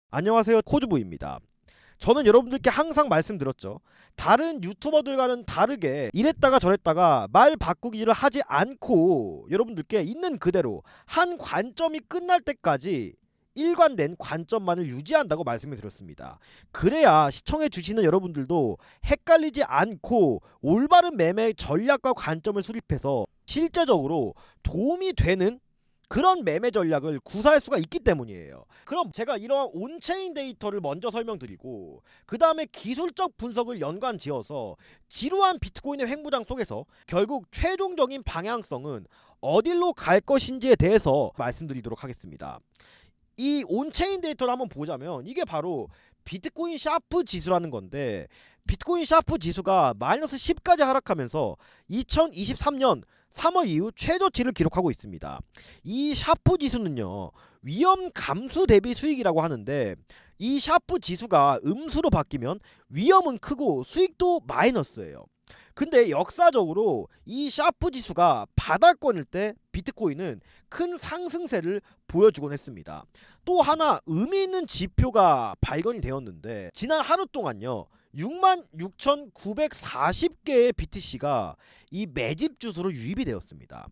안녕하세요, 코즈부입니다. 저는 여러분들께 항상 말씀드렸죠. 다른 유튜버들과는 다르게 이랬다가 저랬다가 말 바꾸기를 하지 않고 여러분들께 있는 그대로 한 관점이 끝날 때까지 일관된 관점만을 유지한다고 말씀을 드렸습니다. 그래야 시청해 주시는 여러분들도 헷갈리지 않고 올바른 매매 전략과 관점을 수립해서 실제적으로 도움이 되는 그런 매매 전략을 구사할 수가 있기 때문이에요. 그럼 제가 이러한 온체인 데이터를 먼저 설명드리고 그 다음에 기술적 분석을 연관지어서 지루한 비트코인의 횡보장 속에서 결국 최종적인 방향성은 어디로 갈 것인지에 대해서 말씀드리도록 하겠습니다. 이 온체인 데이터를 한번 보자면 이게 바로 비트코인 샤프 지수라는 건데, 비트코인 샤프 지수가 마이너스 10까지 하락하면서 2023년 3월 이후 최저치를 기록하고 있습니다. 이 샤프 지수는요, 위험 감수 대비 수익이라고 하는데, 이 샤프 지수가 음수로 바뀌면 위험은 크고 수익도 마이너스예요. 근데 역사적으로 이 샤프 지수가 바닥권일 때 비트코인은 큰 상승세를 보여주곤 했습니다. 또 하나 의미 있는 지표가 발견이 되었는데, 지난 하루 동안요 66,940개의 BTC가 이 매집 주소로 유입이 되었습니다.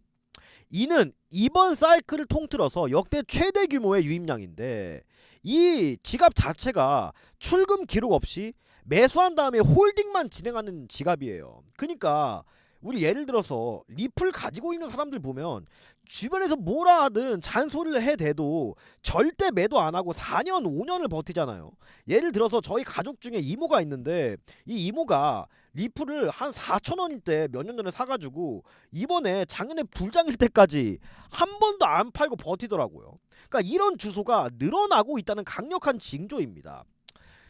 이는 이번 사이클을 통틀어서 역대 최대 규모의 유입량인데, 이 지갑 자체가 출금 기록 없이 매수한 다음에 홀딩만 진행하는 지갑이에요. 그러니까 우리 예를 들어서 리플 가지고 있는 사람들 보면 주변에서 뭐라 하든 잔소리를 해대도 절대 매도 안 하고 4년 5년을 버티잖아요. 예를 들어서 저희 가족 중에 이모가 있는데, 이 이모가 리플을 한 4,000원일 때 몇 년 전에 사가지고 이번에 작년에 불장일 때까지 한 번도 안 팔고 버티더라고요. 그러니까 이런 주소가 늘어나고 있다는 강력한 징조입니다.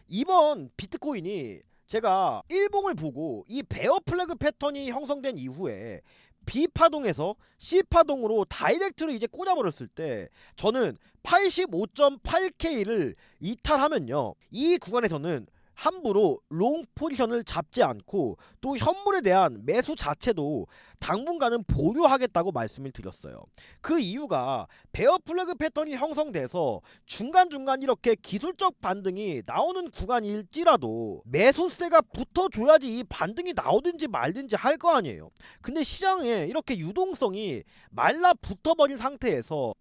이번 비트코인이 제가 일봉을 보고 이 베어 플래그 패턴이 형성된 이후에 B파동에서 C파동으로 다이렉트로 이제 꽂아버렸을 때 저는 85.8K를 이탈하면요, 이 구간에서는 함부로 롱 포지션을 잡지 않고 또 현물에 대한 매수 자체도 당분간은 보류하겠다고 말씀을 드렸어요. 그 이유가 베어 플래그 패턴이 형성돼서 중간중간 이렇게 기술적 반등이 나오는 구간일지라도 매수세가 붙어줘야지 이 반등이 나오든지 말든지 할 거 아니에요. 근데 시장에 이렇게 유동성이 말라붙어버린 상태에서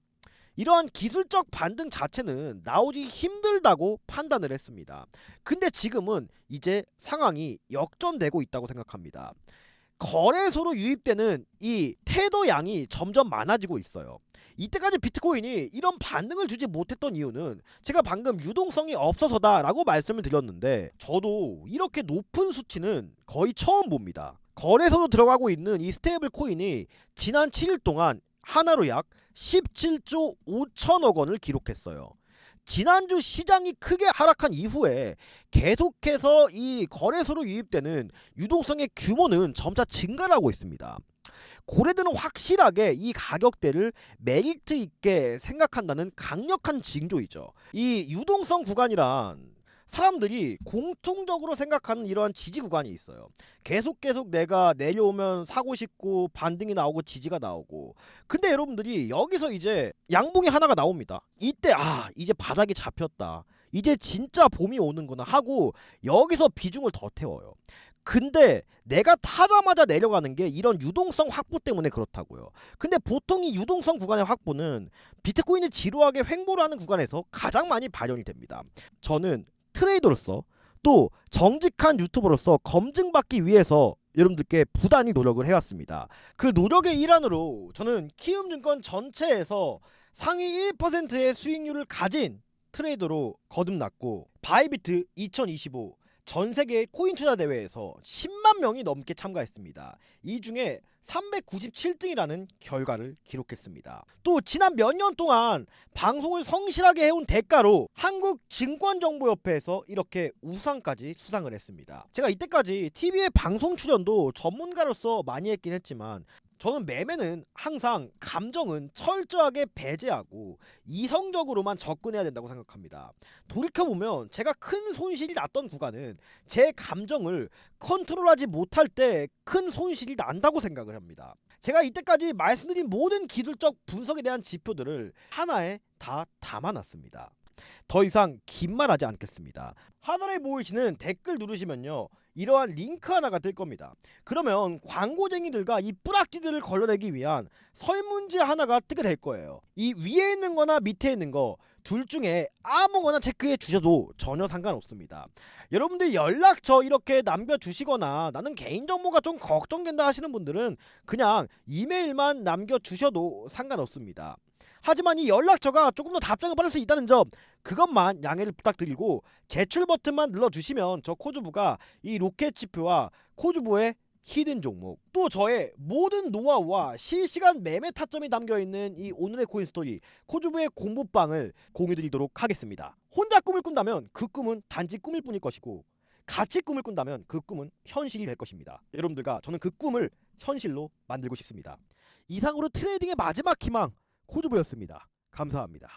이러한 기술적 반등 자체는 나오기 힘들다고 판단을 했습니다. 근데 지금은 이제 상황이 역전되고 있다고 생각합니다. 거래소로 유입되는 이 테더 양이 점점 많아지고 있어요. 이때까지 비트코인이 이런 반등을 주지 못했던 이유는 제가 방금 유동성이 없어서다 라고 말씀을 드렸는데, 저도 이렇게 높은 수치는 거의 처음 봅니다. 거래소로 들어가고 있는 이 스테이블 코인이 지난 7일 동안 하나로 약 17조 5천억 원을 기록했어요. 지난주 시장이 크게 하락한 이후에 계속해서 이 거래소로 유입되는 유동성의 규모는 점차 증가하고 있습니다. 고래들은 확실하게 이 가격대를 메리트 있게 생각한다는 강력한 징조이죠. 이 유동성 구간이란 사람들이 공통적으로 생각하는 이러한 지지 구간이 있어요. 계속 내가 내려오면 사고 싶고 반등이 나오고 지지가 나오고, 근데 여러분들이 여기서 이제 양봉이 하나가 나옵니다. 이때 이제 바닥이 잡혔다, 이제 진짜 봄이 오는구나 하고 여기서 비중을 더 태워요. 근데 내가 타자마자 내려가는 게 이런 유동성 확보 때문에 그렇다고요. 근데 보통 이 유동성 구간의 확보는 비트코인이 지루하게 횡보를 하는 구간에서 가장 많이 발현이 됩니다. 저는 트레이더로서 또 정직한 유튜버로서 검증받기 위해서 여러분들께 부단히 노력을 해왔습니다. 그 노력의 일환으로 저는 키움증권 전체에서 상위 1%의 수익률을 가진 트레이더로 거듭났고, 바이비트 2025 전세계 코인 투자 대회에서 10만 명이 넘게 참가했습니다. 이 중에 397등이라는 결과를 기록했습니다. 또 지난 몇 년 동안 방송을 성실하게 해온 대가로 한국증권정보협회에서 이렇게 우상까지 수상을 했습니다. 제가 이때까지 TV에 방송 출연도 전문가로서 많이 했긴 했지만, 저는 매매는 항상 감정은 철저하게 배제하고 이성적으로만 접근해야 된다고 생각합니다. 돌이켜보면 제가 큰 손실이 났던 구간은 제 감정을 컨트롤하지 못할 때 큰 손실이 난다고 생각을 합니다. 제가 이때까지 말씀드린 모든 기술적 분석에 대한 지표들을 하나에 다 담아놨습니다. 더 이상 긴 말 하지 않겠습니다. 하늘에 보이시는 댓글 누르시면요, 이러한 링크 하나가 뜰 겁니다. 그러면 광고쟁이들과 이 뿌락지들을 걸러내기 위한 설문지 하나가 뜨게 될 거예요. 이 위에 있는 거나 밑에 있는 거 둘 중에 아무거나 체크해 주셔도 전혀 상관없습니다. 여러분들 연락처 이렇게 남겨주시거나 나는 개인정보가 좀 걱정된다 하시는 분들은 그냥 이메일만 남겨주셔도 상관없습니다. 하지만 이 연락처가 조금 더 답장을 받을 수 있다는 점, 그것만 양해를 부탁드리고 제출 버튼만 눌러주시면 저 코주부가 이 로켓치프와 코주부의 히든 종목, 또 저의 모든 노하우와 실시간 매매 타점이 담겨있는 이 오늘의 코인스토리 코주부의 공부방을 공유드리도록 하겠습니다. 혼자 꿈을 꾼다면 그 꿈은 단지 꿈일 뿐일 것이고, 같이 꿈을 꾼다면 그 꿈은 현실이 될 것입니다. 여러분들과 저는 그 꿈을 현실로 만들고 싶습니다. 이상으로 트레이딩의 마지막 희망 코주부였습니다. 감사합니다.